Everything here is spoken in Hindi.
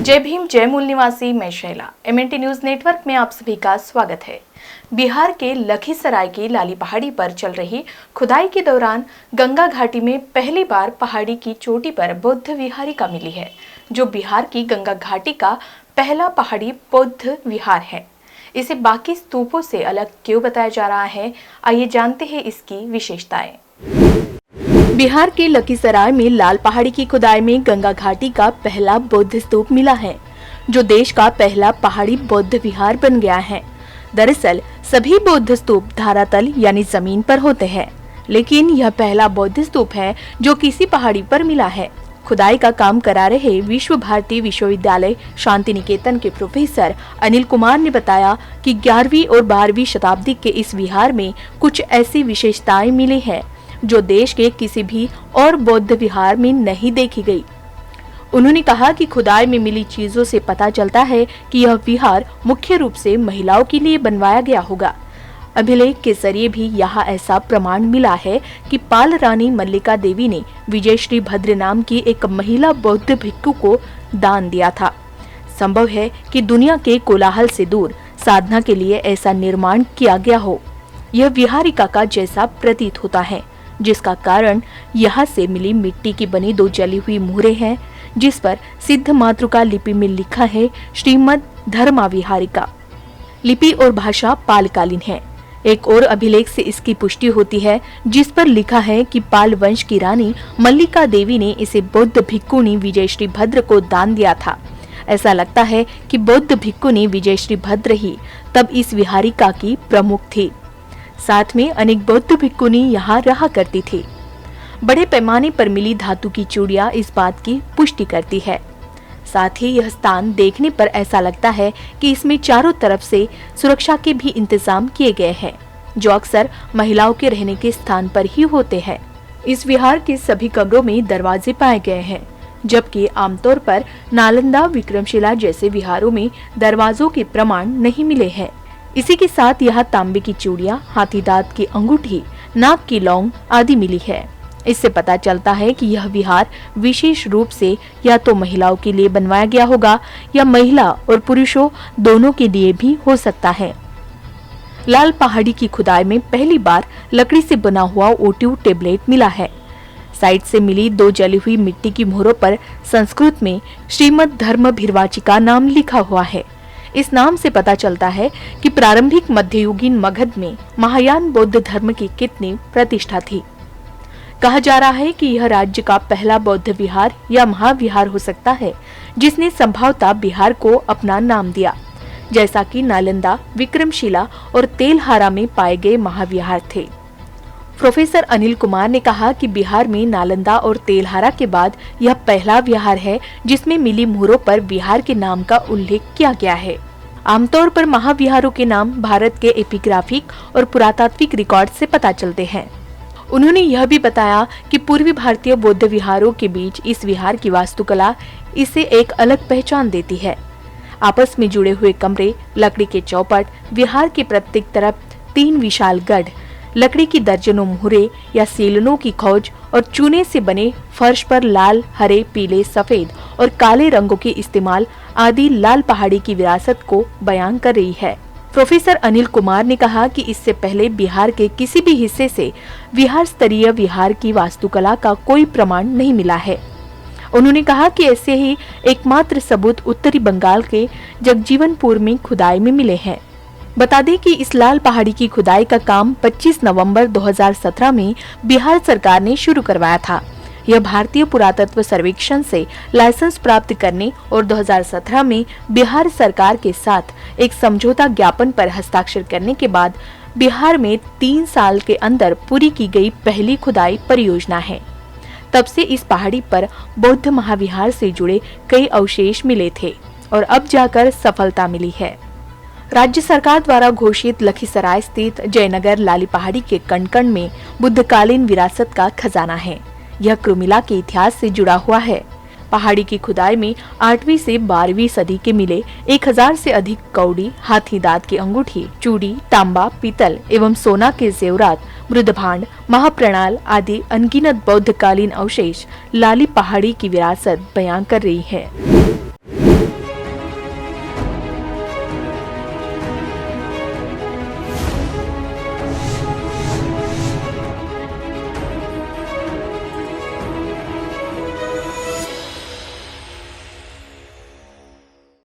जय भीम, जय मूल निवासी। मैं शैला, MNT न्यूज नेटवर्क में आप सभी का स्वागत है। बिहार के लखीसराय की लाली पहाड़ी पर चल रही खुदाई के दौरान गंगा घाटी में पहली बार पहाड़ी की चोटी पर बौद्ध विहारिका मिली है, जो बिहार की गंगा घाटी का पहला पहाड़ी बौद्ध विहार है। इसे बाकी स्तूपों से अलग क्यों बताया जा रहा है, आइए जानते हैं इसकी विशेषताएं। बिहार के लखीसराय में लाल पहाड़ी की खुदाई में गंगा घाटी का पहला बौद्ध स्तूप मिला है, जो देश का पहला पहाड़ी बौद्ध विहार बन गया है। दरअसल सभी बौद्ध स्तूप धरातल यानी जमीन पर होते हैं, लेकिन यह पहला बौद्ध स्तूप है जो किसी पहाड़ी पर मिला है। खुदाई का काम करा रहे विश्व भारती विश्वविद्यालय शांति निकेतन के प्रोफेसर अनिल कुमार ने बताया कि 11वीं और 12वीं शताब्दी के इस विहार में कुछ ऐसी विशेषताएं मिली है जो देश के किसी भी और बौद्ध विहार में नहीं देखी गई। उन्होंने कहा कि खुदाई में मिली चीजों से पता चलता है कि यह विहार मुख्य रूप से महिलाओं के लिए बनवाया गया होगा। अभिलेख के जरिए भी यहाँ ऐसा प्रमाण मिला है कि पाल रानी मल्लिका देवी ने विजयश्री भद्र नाम की एक महिला बौद्ध भिक्षु को दान दिया था। संभव है कि दुनिया के कोलाहल से दूर साधना के लिए ऐसा निर्माण किया गया हो। यह विहारिका का जैसा प्रतीत होता है, जिसका कारण यहाँ से मिली मिट्टी की बनी 2 जली हुई मुहरें हैं, जिस पर सिद्ध मातृका लिपि में लिखा है श्रीमद् धर्मा विहारिका। लिपि और भाषा पालकालीन है। एक और अभिलेख से इसकी पुष्टि होती है, जिस पर लिखा है कि पाल वंश की रानी मल्लिका देवी ने इसे बौद्ध भिक्षुणी विजयश्री भद्र को दान दिया था। ऐसा लगता है कि बौद्ध भिक्षुणी विजयश्री भद्र ही तब इस विहारिका की प्रमुख थी। साथ में अनेक बौद्ध भिक्षुणी यहाँ रहा करती थी। बड़े पैमाने पर मिली धातु की चूड़ियां इस बात की पुष्टि करती है। साथ ही यह स्थान देखने पर ऐसा लगता है कि इसमें चारों तरफ से सुरक्षा के भी इंतजाम किए गए हैं, जो अक्सर महिलाओं के रहने के स्थान पर ही होते हैं। इस विहार के सभी कमरों में दरवाजे पाए गए हैं, जबकि आमतौर पर नालंदा, विक्रमशिला जैसे विहारों में दरवाजों के प्रमाण नहीं मिले हैं। इसी के साथ यहाँ तांबे की चूड़ियां, हाथी दांत की अंगूठी, नाक की लौंग आदि मिली है। इससे पता चलता है कि यह विहार विशेष रूप से या तो महिलाओं के लिए बनवाया गया होगा या महिला और पुरुषों दोनों के लिए भी हो सकता है। लाल पहाड़ी की खुदाई में पहली बार लकड़ी से बना हुआ वोटिव टेबलेट मिला है। साइड से मिली 2 जली हुई मिट्टी की मोहरों पर संस्कृत में श्रीमद् धर्म विहारिका नाम लिखा हुआ है। इस नाम से पता चलता है कि प्रारंभिक मध्ययुगीन मगध में महायान बौद्ध धर्म की कितनी प्रतिष्ठा थी। कहा जा रहा है कि यह राज्य का पहला बौद्ध विहार या महाविहार हो सकता है, जिसने संभवतः बिहार को अपना नाम दिया, जैसा कि नालंदा, विक्रमशिला और तेलहारा में पाए गए महाविहार थे। प्रोफेसर अनिल कुमार ने कहा कि बिहार में नालंदा और तेलहारा के बाद यह पहला विहार है जिसमें मिली मुहरों पर विहार के नाम का उल्लेख किया गया है। आमतौर पर महाविहारों के नाम भारत के एपिग्राफिक और पुरातात्विक रिकॉर्ड से पता चलते हैं। उन्होंने यह भी बताया कि पूर्वी भारतीय बौद्ध विहारों के बीच इस विहार की वास्तुकला इसे एक अलग पहचान देती है। आपस में जुड़े हुए कमरे, लकड़ी के चौपट, विहार के प्रत्येक तरफ 3 विशाल गढ़, लकड़ी की दर्जनों मुहरे या सीलनों की खोज और चूने से बने फर्श पर लाल, हरे, पीले, सफेद और काले रंगों के इस्तेमाल आदि लाल पहाड़ी की विरासत को बयान कर रही है। प्रोफेसर अनिल कुमार ने कहा कि इससे पहले बिहार के किसी भी हिस्से से विहार स्तरीय विहार की वास्तुकला का कोई प्रमाण नहीं मिला है। उन्होंने कहा कि ऐसे ही एकमात्र सबूत उत्तरी बंगाल के जगजीवनपुर में खुदाई में मिले हैं। बता दें कि इस लाल पहाड़ी की खुदाई का काम 25 नवंबर 2017 में बिहार सरकार ने शुरू करवाया था। यह भारतीय पुरातत्व सर्वेक्षण से लाइसेंस प्राप्त करने और 2017 में बिहार सरकार के साथ एक समझौता ज्ञापन पर हस्ताक्षर करने के बाद बिहार में 3 साल के अंदर पूरी की गई पहली खुदाई परियोजना है। तब से इस पहाड़ी पर बौद्ध महाविहार से जुड़े कई अवशेष मिले थे और अब जाकर सफलता मिली है। राज्य सरकार द्वारा घोषित लखीसराय स्थित जयनगर लाली पहाड़ी के कण-कण में बुद्धकालीन विरासत का खजाना है। यह कुरुमिला के इतिहास से जुड़ा हुआ है। पहाड़ी की खुदाई में 8वीं से 12वीं सदी के मिले 1000 से अधिक कौड़ी, हाथी दांत की अंगूठी, चूड़ी, तांबा, पीतल एवं सोना के जेवरात, मृदभांड, महाप्रणाल आदि अनगिनत बौद्धकालीन अवशेष लाली पहाड़ी की विरासत बयां कर रही है। है।